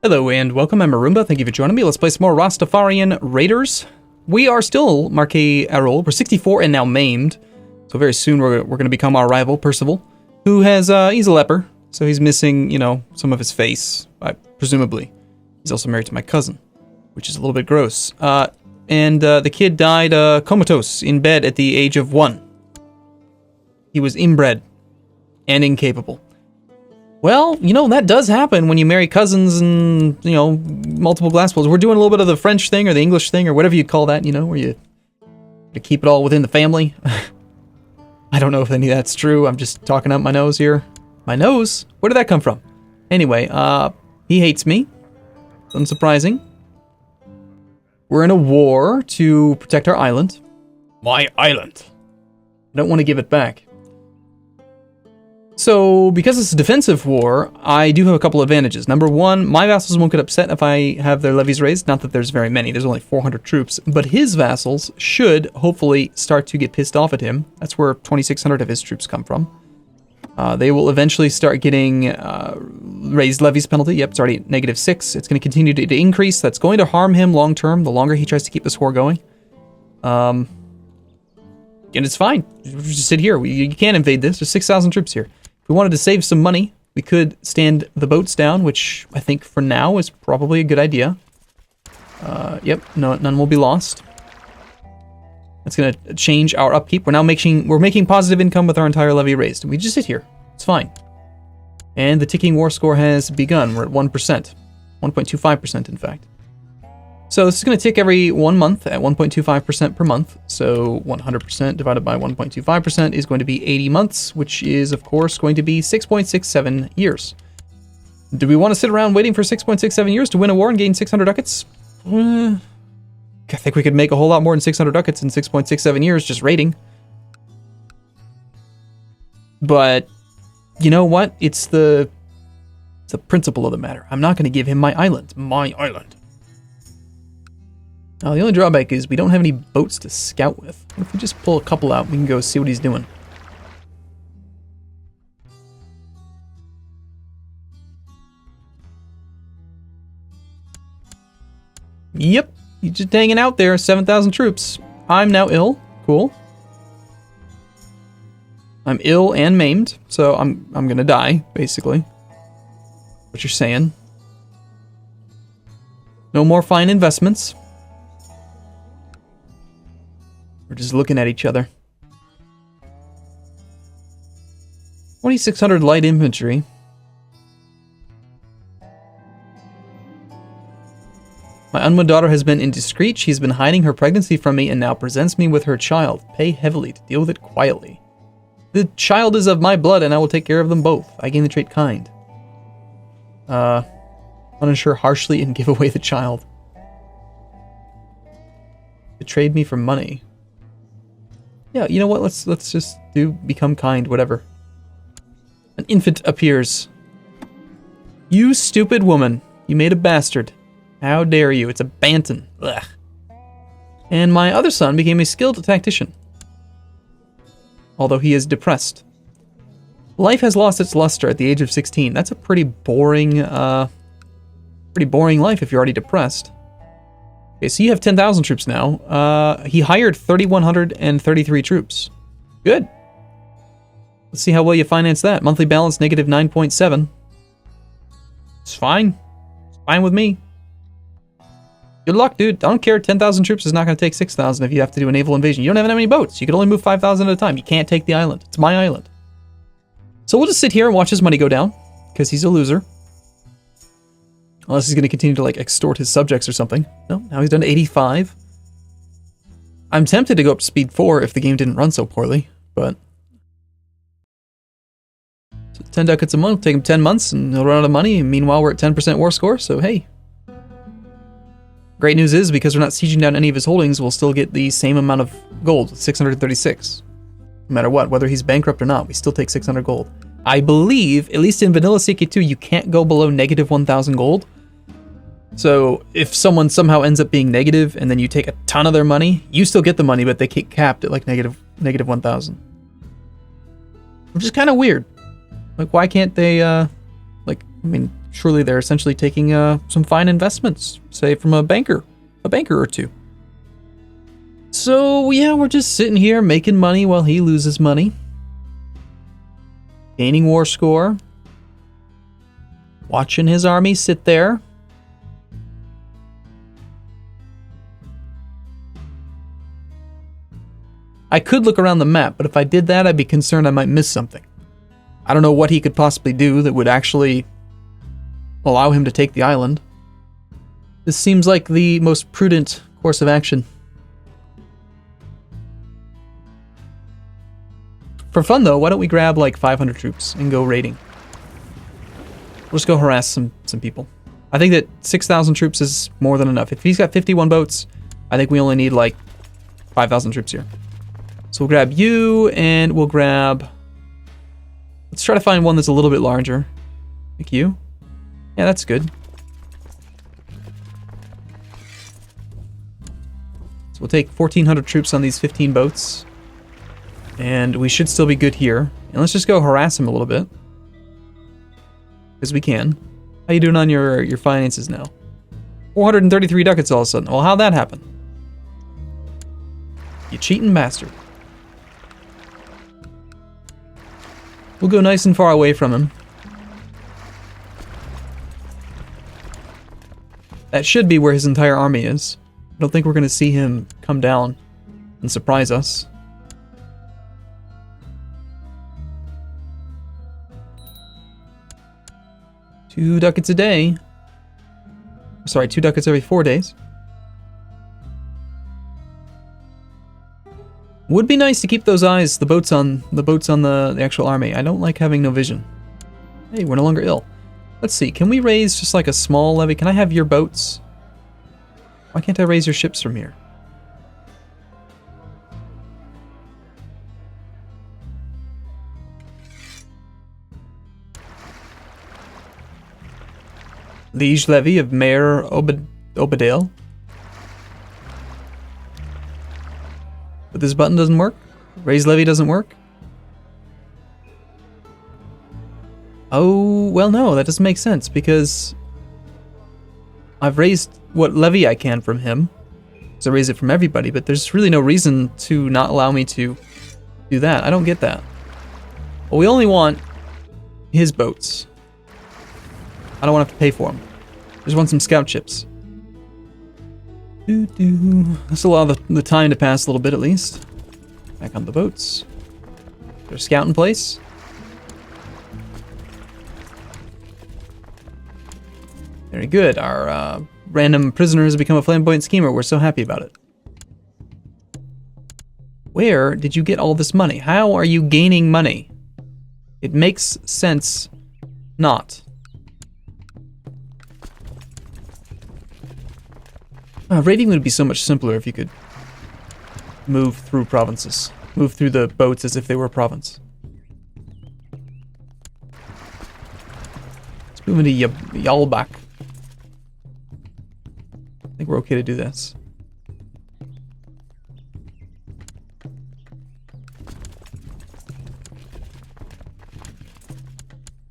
Hello and welcome, I'm Arumba. Thank you for joining me. Let's play some more Rastafarian Raiders. We are still Marquis Errol. We're 64 and now maimed. So very soon we're going to become our rival, Percival, who has, he's a leper. So he's missing, you know, some of his face, presumably. He's also married to my cousin, which is a little bit gross. And the kid died comatose in bed at the age of 1. He was inbred and incapable. Well, you know, that does happen when you marry cousins and, you know, multiple glass balls. We're doing a little bit of the French thing or the English thing or whatever you call that, you know, where you keep it all within the family. I don't know if any of that's true. I'm just talking out my nose here. My nose? Where did that come from? Anyway, he hates me. Unsurprising. We're in a war to protect our island. My island. I don't want to give it back. So, because it's a defensive war, I do have a couple of advantages. Number one, my vassals won't get upset if I have their levies raised. Not that there's very many. There's only 400 troops. But his vassals should, hopefully, start to get pissed off at him. That's where 2,600 of his troops come from. They will eventually start getting raised levies penalty. Yep, it's already at -6. It's going to continue to increase. That's going to harm him long term, the longer he tries to keep this war going. And it's fine. Just sit here. You can't invade this. There's 6,000 troops here. If we wanted to save some money, we could stand the boats down, which I think for now is probably a good idea. Yep, no, none will be lost. That's going to change our upkeep. We're making positive income with our entire levy raised. We just sit here. It's fine. And the ticking war score has begun. We're at 1%. 1.25%, in fact. So this is going to tick every 1 month at 1.25% per month. So 100% divided by 1.25% is going to be 80 months, which is, of course, going to be 6.67 years. Do we want to sit around waiting for 6.67 years to win a war and gain 600 ducats? I think we could make a whole lot more than 600 ducats in 6.67 years just raiding. But you know what? It's the principle of the matter. I'm not going to give him my island. My island. Now, the only drawback is we don't have any boats to scout with. If we just pull a couple out, we can go see what he's doing. Yep, he's just hanging out there, 7,000 troops. I'm now ill. Cool. I'm ill and maimed, so I'm gonna die, basically. What you're saying. No more fine investments. We're just looking at each other. 2,600 light infantry. My unwed daughter has been indiscreet. She's been hiding her pregnancy from me and now presents me with her child. Pay heavily to deal with it quietly. The child is of my blood and I will take care of them both. I gain the trait kind. Punish her harshly and give away the child. Betrayed me for money. Yeah, you know what? Let's just become kind, whatever. An infant appears. You stupid woman. You made a bastard. How dare you? It's a bantam. Ugh. And my other son became a skilled tactician. Although he is depressed. Life has lost its luster at the age of 16. That's a pretty boring life if you're already depressed. Okay, so you have 10,000 troops now. He hired 3,133 troops. Good. Let's see how well you finance that. Monthly balance, -9.7. It's fine. It's fine with me. Good luck, dude. I don't care. 10,000 troops is not going to take 6,000 if you have to do a naval invasion. You don't have that many boats. You can only move 5,000 at a time. You can't take the island. It's my island. So we'll just sit here and watch his money go down, because he's a loser. Unless he's going to continue to, like, extort his subjects or something. No, now he's done to 85. I'm tempted to go up to speed 4 if the game didn't run so poorly, but... So 10 ducats a month, take him 10 months, and he'll run out of money, and meanwhile we're at 10% war score, so hey. Great news is, because we're not sieging down any of his holdings, we'll still get the same amount of gold, 636. No matter what, whether he's bankrupt or not, we still take 600 gold. I believe, at least in vanilla CK2, you can't go below -1,000 gold. So if someone somehow ends up being negative and then you take a ton of their money, you still get the money, but they get capped at like negative 1,000. Which is kind of weird. Like, why can't they, I mean, surely they're essentially taking some fine investments, say from a banker or two. So yeah, we're just sitting here making money while he loses money. Gaining war score. Watching his army sit there. I could look around the map, but if I did that, I'd be concerned I might miss something. I don't know what he could possibly do that would actually allow him to take the island. This seems like the most prudent course of action. For fun though, why don't we grab like 500 troops and go raiding? We'll just go harass some people. I think that 6,000 troops is more than enough. If he's got 51 boats, I think we only need like 5,000 troops here. So we'll grab you, and we'll grab... Let's try to find one that's a little bit larger. Like you. Yeah, that's good. So we'll take 1,400 troops on these 15 boats. And we should still be good here. And let's just go harass him a little bit. Because we can. How you doing on your finances now? 433 ducats all of a sudden. Well, how'd that happen? You cheating bastard. We'll go nice and far away from him. That should be where his entire army is. I don't think we're going to see him come down and surprise us. Two ducats a day. Sorry, 2 ducats every 4 days. Would be nice to keep those eyes, the boats on the actual army. I don't like having no vision. Hey, we're no longer ill. Let's see, can we raise just like a small levy? Can I have your boats? Why can't I raise your ships from here? Liege levy of Mayor Obadale. But this button doesn't work? Raise levy doesn't work? Oh, well no, that doesn't make sense because I've raised what levy I can from him. So I raise it from everybody, but there's really no reason to not allow me to do that. I don't get that. Well, we only want his boats. I don't want to have to pay for them. Just want some scout ships. That's allow the time to pass a little bit at least. Back on the boats. There's a scout in place. Very good. Our random prisoner has become a flamboyant schemer. We're so happy about it. Where did you get all this money? How are you gaining money? It makes sense not. Raiding would be so much simpler if you could move through provinces. Move through the boats as if they were a province. Let's move into Yalbak. I think we're okay to do this.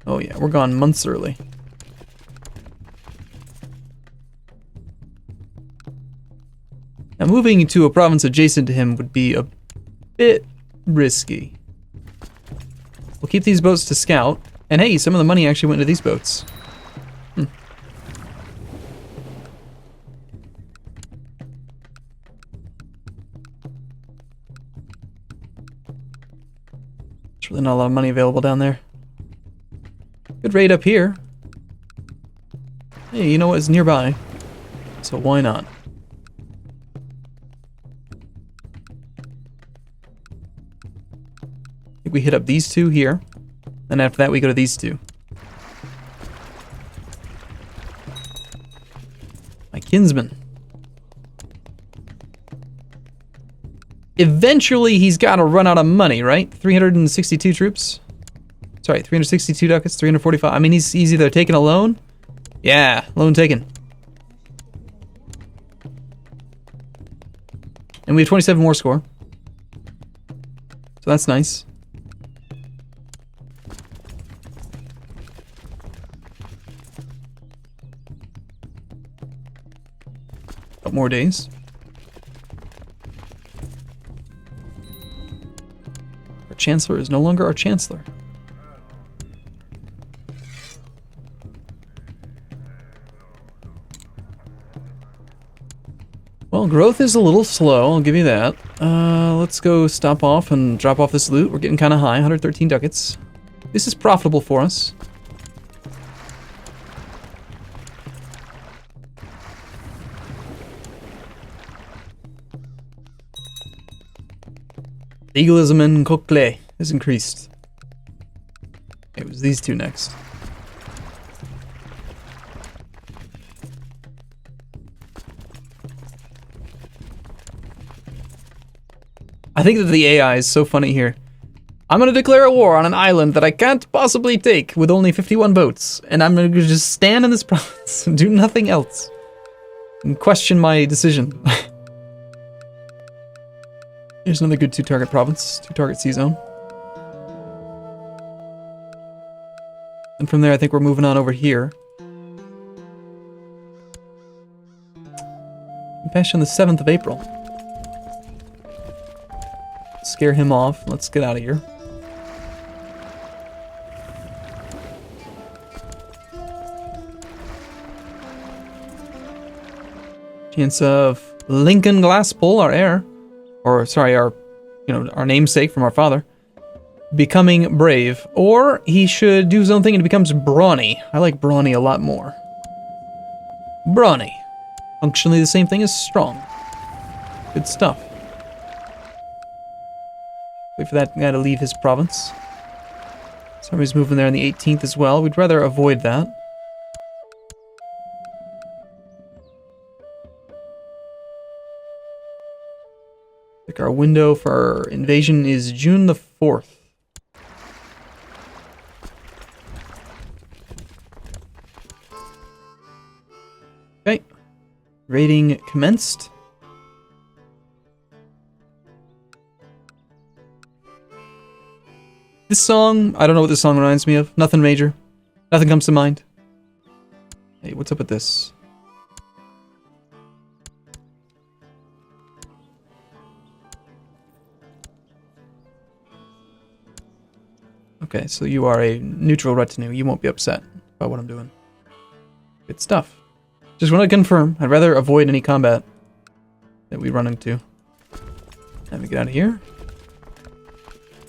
Oh yeah, we're gone months early. Now moving into a province adjacent to him would be a bit risky. We'll keep these boats to scout. And hey, some of the money actually went into these boats. There's really not a lot of money available down there. Good raid up here. Hey, you know what? It's nearby. So why not? I think we hit up these two here. Then after that we go to these two. My kinsman. Eventually he's got to run out of money, right? 362 troops? Sorry, 362 ducats, 345. I mean, he's either taking a loan. Yeah, loan taken. And we have 27 war score. So that's nice. Couple more days. Our Chancellor is no longer our Chancellor. Well, growth is a little slow, I'll give you that. Let's go stop off and drop off this loot. We're getting kind of high, 113 ducats. This is profitable for us. Legalism in Cocle has increased. It was these two next. I think that the AI is so funny here. I'm gonna declare a war on an island that I can't possibly take with only 51 boats, and I'm gonna just stand in this province and do nothing else. And question my decision. Here's another good 2-target province, 2-target sea zone. And from there, I think we're moving on over here. Compassion the 7th of April. Scare him off. Let's get out of here. Chance of Lincoln Glasspool, our heir, or sorry, our namesake from our father, becoming brave, or he should do his own thing and he becomes brawny. I like brawny a lot more. Brawny, functionally the same thing as strong. Good stuff. Wait for that guy to leave his province. Somebody's moving there on the 18th as well. We'd rather avoid that. I think our window for our invasion is June the 4th. Okay. Raiding commenced. This song, I don't know what this song reminds me of. Nothing major. Nothing comes to mind. Hey, what's up with this? Okay, so you are a neutral retinue. You won't be upset about what I'm doing. Good stuff. Just want to confirm, I'd rather avoid any combat that we run into. Let me get out of here.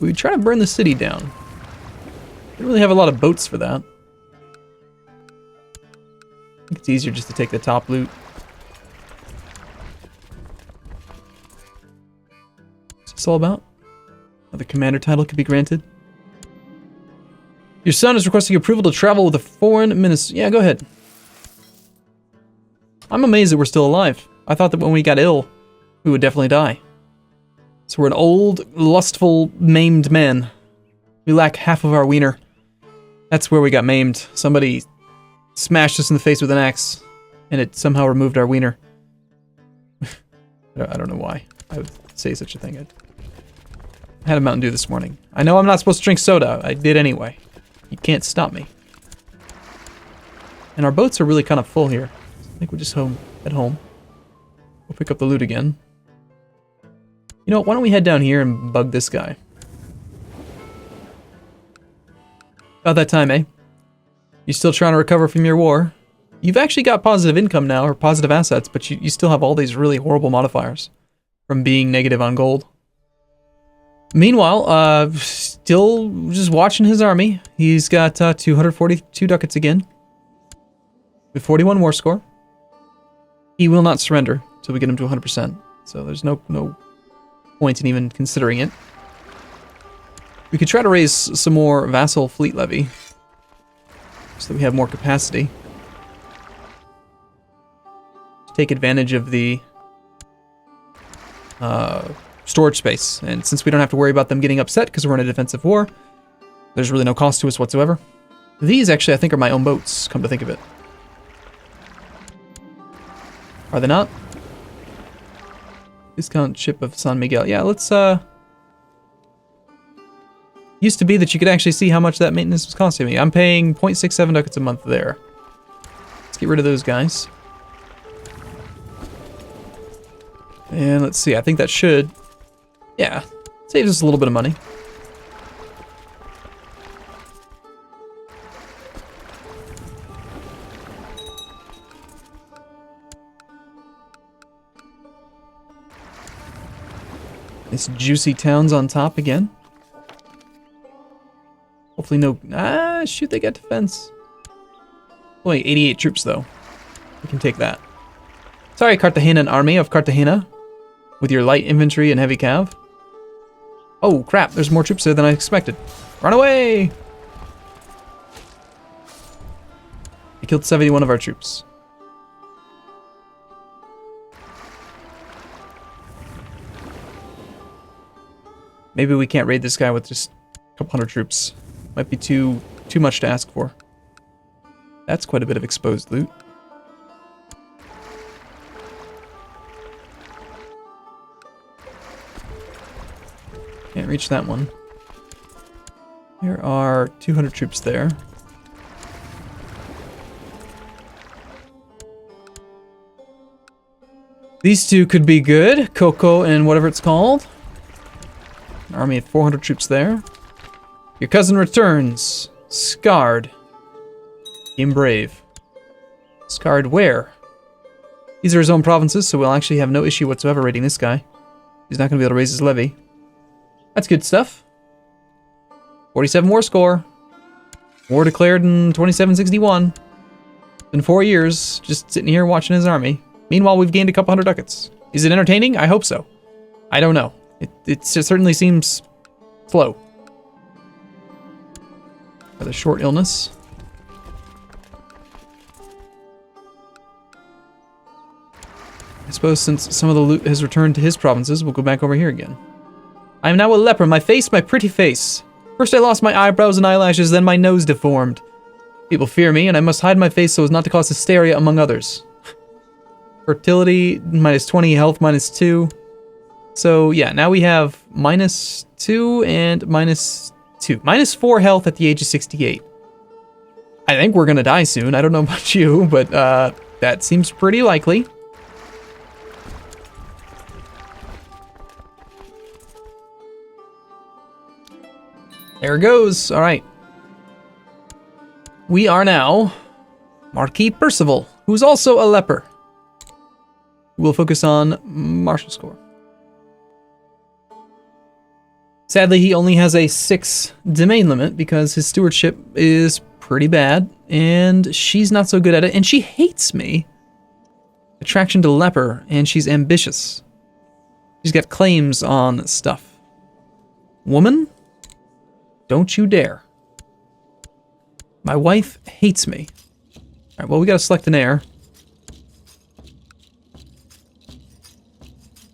We try to burn the city down. Don't really have a lot of boats for that. I think it's easier just to take the top loot. What's this all about? Another commander title could be granted. Your son is requesting approval to travel with a foreign minister. Yeah, go ahead. I'm amazed that we're still alive. I thought that when we got ill, we would definitely die. So we're an old, lustful, maimed man. We lack half of our wiener. That's where we got maimed. Somebody smashed us in the face with an axe, and it somehow removed our wiener. I don't know why I would say such a thing. I had a Mountain Dew this morning. I know I'm not supposed to drink soda. I did anyway. You can't stop me. And our boats are really kind of full here. I think we're just at home. We'll pick up the loot again. You know what, why don't we head down here and bug this guy? About that time, eh? You still trying to recover from your war? You've actually got positive income now, or positive assets, but you still have all these really horrible modifiers from being negative on gold. Meanwhile, still just watching his army. He's got 242 ducats again. With 41 war score. He will not surrender until we get him to 100%. So there's no point in even considering it. We could try to raise some more vassal fleet levy so that we have more capacity to take advantage of the storage space. And since we don't have to worry about them getting upset because we're in a defensive war, there's really no cost to us whatsoever. These actually I think are my own boats, come to think of it. Are they not? Discount ship of San Miguel. Yeah, let's used to be that you could actually see how much that maintenance was costing me. I'm paying 0.67 ducats a month there. Let's get rid of those guys. And let's see, I think that should, yeah, saves us a little bit of money. Nice juicy towns on top again. Hopefully no... shoot, they got defense. Only 88 troops, though. We can take that. Sorry, Cartagenan army of Cartagena. With your light infantry and heavy cav. Oh, crap. There's more troops there than I expected. Run away! They killed 71 of our troops. Maybe we can't raid this guy with just a couple hundred troops. Might be too much to ask for. That's quite a bit of exposed loot. Can't reach that one. There are 200 troops there. These two could be good. Coco and whatever it's called. An army of 400 troops there. Your cousin returns. Scarred. Game brave. Scarred where? These are his own provinces, so we'll actually have no issue whatsoever raiding this guy. He's not going to be able to raise his levy. That's good stuff. 47 war score. War declared in 2761. Been 4 years, just sitting here watching his army. Meanwhile, we've gained a couple hundred ducats. Is it entertaining? I hope so. I don't know. It just certainly seems slow. Rather short illness. I suppose since some of the loot has returned to his provinces, we'll go back over here again. I am now a leper. My face, my pretty face. First I lost my eyebrows and eyelashes, then my nose deformed. People fear me, and I must hide my face so as not to cause hysteria among others. Fertility, -20, health, -2. So, yeah, now we have -2 and -2. -4 health at the age of 68. I think we're gonna die soon. I don't know about you, but that seems pretty likely. There it goes. All right. We are now Marquis Percival, who's also a leper. We'll focus on martial score. Sadly, he only has a 6 domain limit because his stewardship is pretty bad, and she's not so good at it, and she hates me. Attraction to leper, and she's ambitious. She's got claims on stuff. Woman? Don't you dare. My wife hates me. Alright, well, we gotta select an heir.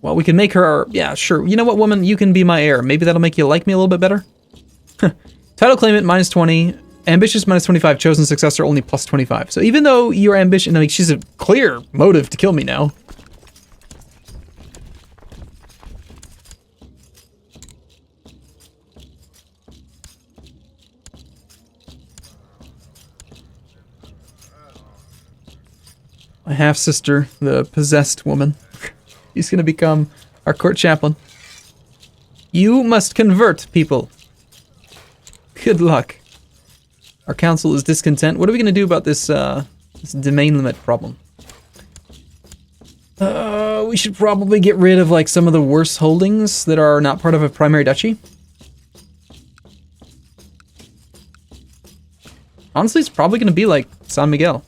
Well, we can make her our... Yeah, sure. You know what, woman? You can be my heir. Maybe that'll make you like me a little bit better? Title claimant, -20. Ambitious, -25. Chosen successor, only +25. So even though your ambition... I mean, she's a clear motive to kill me now. My half-sister, the possessed woman. He's going to become our court chaplain. You must convert, people. Good luck. Our council is discontent. What are we going to do about this, this domain limit problem? We should probably get rid of, like, some of the worst holdings that are not part of a primary duchy. Honestly, it's probably going to be like San Miguel.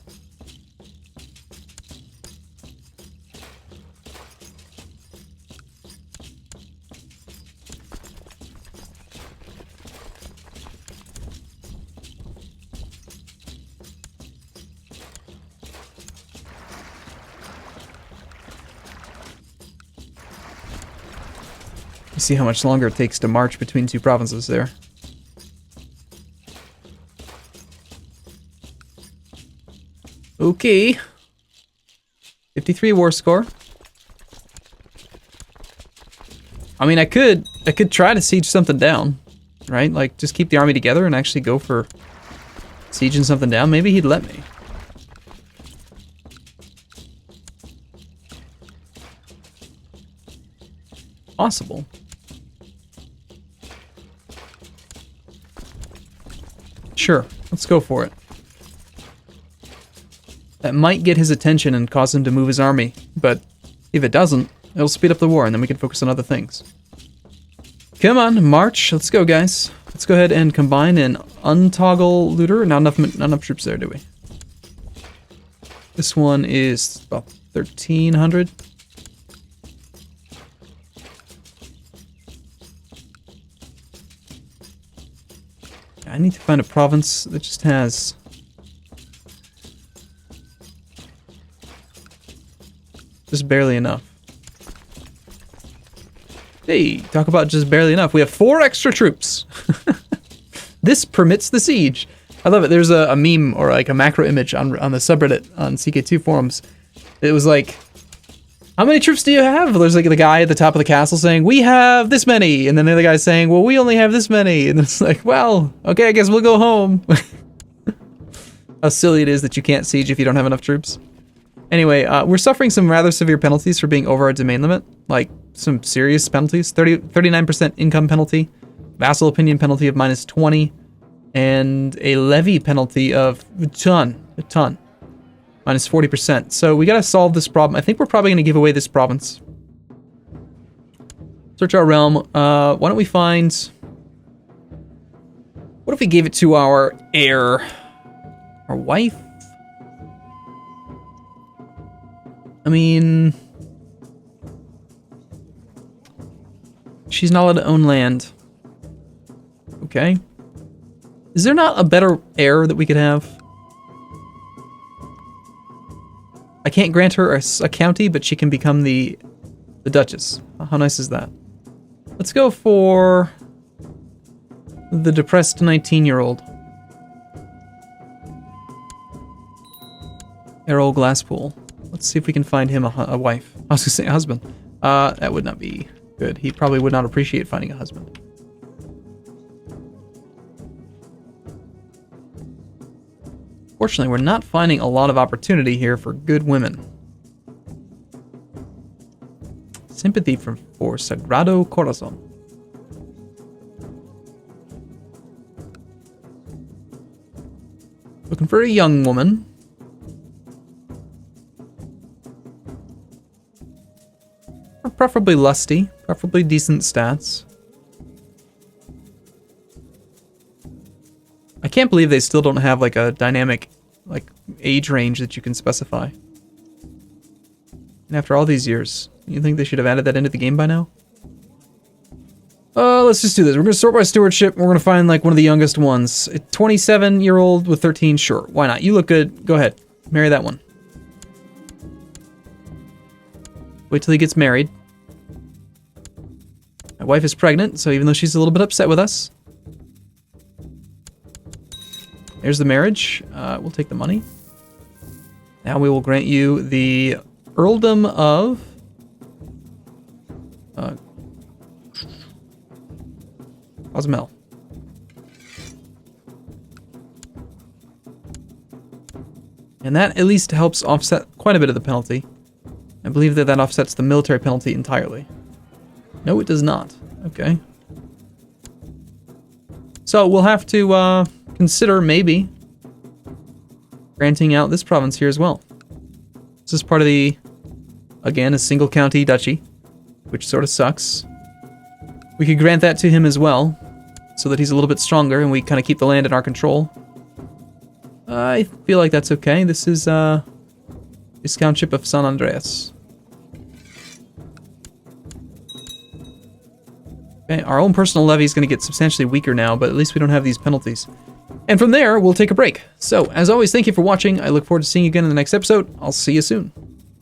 See how much longer it takes to march between two provinces there. Okay. 53 war score. I mean, I could try to siege something down, right? Like, just keep the army together and actually go for sieging something down. Maybe he'd let me. possible. Sure, let's go for it. That might get his attention and cause him to move his army, but if it doesn't, it'll speed up the war and then we can focus on other things. Come on, march. Let's go, guys. Let's go ahead and combine and untoggle looter. Not enough troops there, do we? This one is about 1,300. I need to find a province that just has... just barely enough. Hey, talk about just barely enough. We have 4 extra troops. This permits the siege. I love it. There's a meme or like a macro image on the subreddit on CK2 forums. It was like, how many troops do you have? There's like the guy at the top of the castle saying, we have this many. And then the other guy's saying, well, we only have this many. And it's like, well, okay, I guess we'll go home. How silly it is that you can't siege if you don't have enough troops. Anyway, we're suffering some rather severe penalties for being over our domain limit. Like, some serious penalties. 39% income penalty, vassal opinion penalty of -20, and a levy penalty of a ton, -40%. So we gotta solve this problem. I think we're probably gonna give away this province. Search our realm. Why don't we find... what if we gave it to our heir? Our wife? I mean... she's not allowed to own land. Okay. Is there not a better heir that we could have? I can't grant her a county, but she can become the Duchess. How nice is that? Let's go for the depressed 19-year-old. Errol Glasspool. Let's see if we can find him a wife. I was gonna say a husband. That would not be good. He probably would not appreciate finding a husband. Fortunately, we're not finding a lot of opportunity here for good women. Sympathy for Sagrado Corazon. Looking for a young woman. Preferably lusty, preferably decent stats. I can't believe they still don't have like a dynamic like age range that you can specify. And after all these years, you think they should have added that into the game by now? Let's just do this. We're gonna sort by stewardship. We're gonna find like one of the youngest ones. A 27-year-old with 13, sure. Why not? You look good. Go ahead. Marry that one. Wait till he gets married. My wife is pregnant, so even though she's a little bit upset with us. There's the marriage. We'll take the money. Now we will grant you the earldom of... Cozumel. And that at least helps offset quite a bit of the penalty. I believe that offsets the military penalty entirely. No, it does not. Okay. So we'll have to consider maybe granting out this province here as well. This is part of the, again, a single county duchy, which sort of sucks. We could grant that to him as well, so that he's a little bit stronger and we kind of keep the land in our control. I feel like that's okay. This is Viscountship of San Andreas. Okay, our own personal levy is going to get substantially weaker now, but at least we don't have these penalties. And from there, we'll take a break. So, as always, thank you for watching. I look forward to seeing you again in the next episode. I'll see you soon.